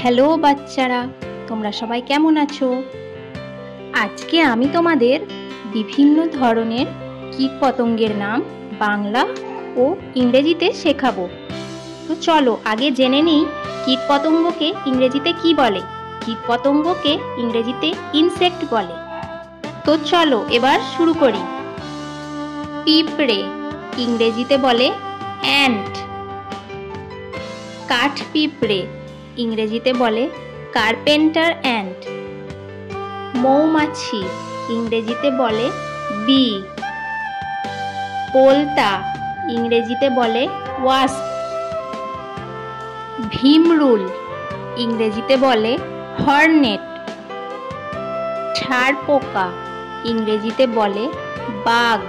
Hello বাচ্চারা, তোমরা সবাই কেমন আছো? আজকে আমি তোমাদের বিভিন্ন ধরনের কীটপতঙ্গের নাম বাংলা ও ইংরেজিতে শেখাবো। তো চলো আগে জেনে নিই কীটপতঙ্গকে ইংরেজিতে কি বলে। কীটপতঙ্গকে ইংরেজিতে ইনসেক্ট বলে। তো চলো এবার শুরু করি। পিঁপড়ে ইংরেজিতে বলে অ্যান্ট। কাঠ পিঁপড়ে ইংরেজিতে বলে কার্পেন্টার অ্যান্ট। মৌমাছি ইংরেজিতে বলে বি। পোলতা ইংরেজিতে বলে ওয়াস্প। ভিমরুল ইংরেজিতে বলে হর্নেট। ঝাড় পোকা ইংরেজিতে বলে বাগ।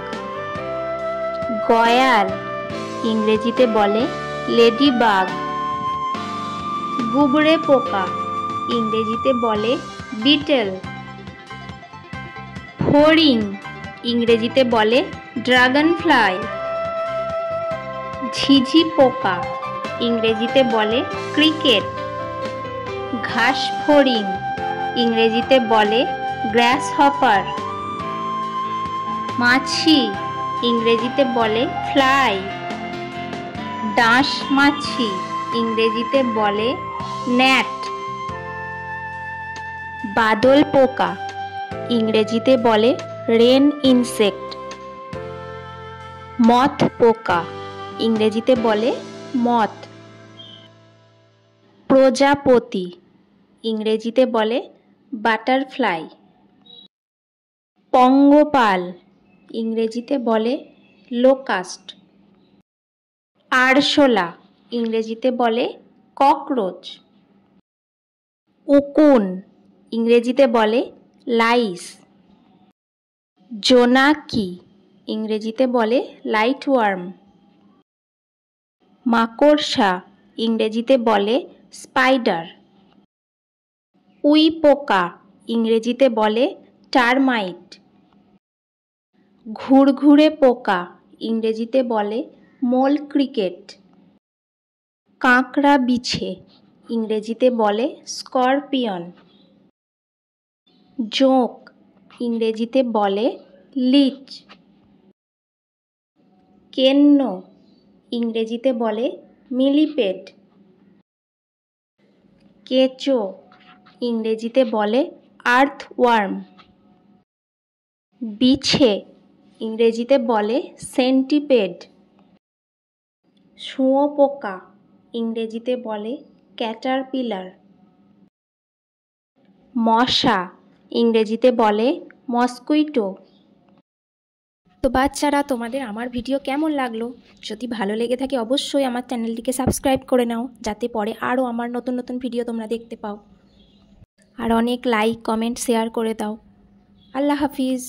গয়াল ইংরেজিতে বলে লেডি বাগ। গুবরে পোকা ইংরেজিতে বলে বিটেল। ফড়িং ইংরেজিতে বলে ড্রাগন ফ্লাই। ঝিঝি পোকা ইংরেজিতে বলে ক্রিকেট। ঘাস ফড়িং ইংরেজিতে বলে গ্রাস হপার। মাছি ইংরেজিতে বলে ফ্লাই। ডাঁশ মাছি ইংরেজিতে বলে ন্যাট। বাদল পোকা ইংরেজিতে বলে রেন ইনসেক্ট। মথ পোকা ইংরেজিতে বলে মথ। প্রজাপতি ইংরেজিতে বলে বাটারফ্লাই। পঙ্গপাল ইংরেজিতে বলে লোকাস্ট। আরশোলা ইংরেজিতে বলে ককরোচ। উকুন ইংরেজিতে বলে লাইস। জোনাকি ইংরেজিতে বলে লাইট ওয়ার্ম। মাকড়সা ইংরেজিতে বলে স্পাইডার। উই পোকা ইংরেজিতে বলে টারমাইট। ঘুরঘুরে পোকা ইংরেজিতে বলে মোল ক্রিকেট। কাঁকড়া বিছে ইংরেজিতে বলে স্করপিয়ন। জোঁক ইংরেজিতে বলে লিচ। কেন্ন ইংরেজিতে বলে মিলিপেড। কেঁচো ইংরেজিতে বলে আর্থওয়ার্ম। বিছে ইংরেজিতে বলে সেন্টিপেড। শুঁয়োপোকা ইংরেজিতে বলে ক্যাটারপিলার। মশা ইংরেজিতে বলে মসকুইটো। তো বাচ্চারা, তোমাদের আমার ভিডিও কেমন লাগলো? যদি ভালো লেগে থাকে অবশ্যই আমার চ্যানেলটিকে সাবস্ক্রাইব করে নাও, যাতে পরে আরও আমার নতুন নতুন ভিডিও তোমরা দেখতে পাও। আর অনেক লাইক, কমেন্ট, শেয়ার করে দাও। আল্লাহ হাফিজ।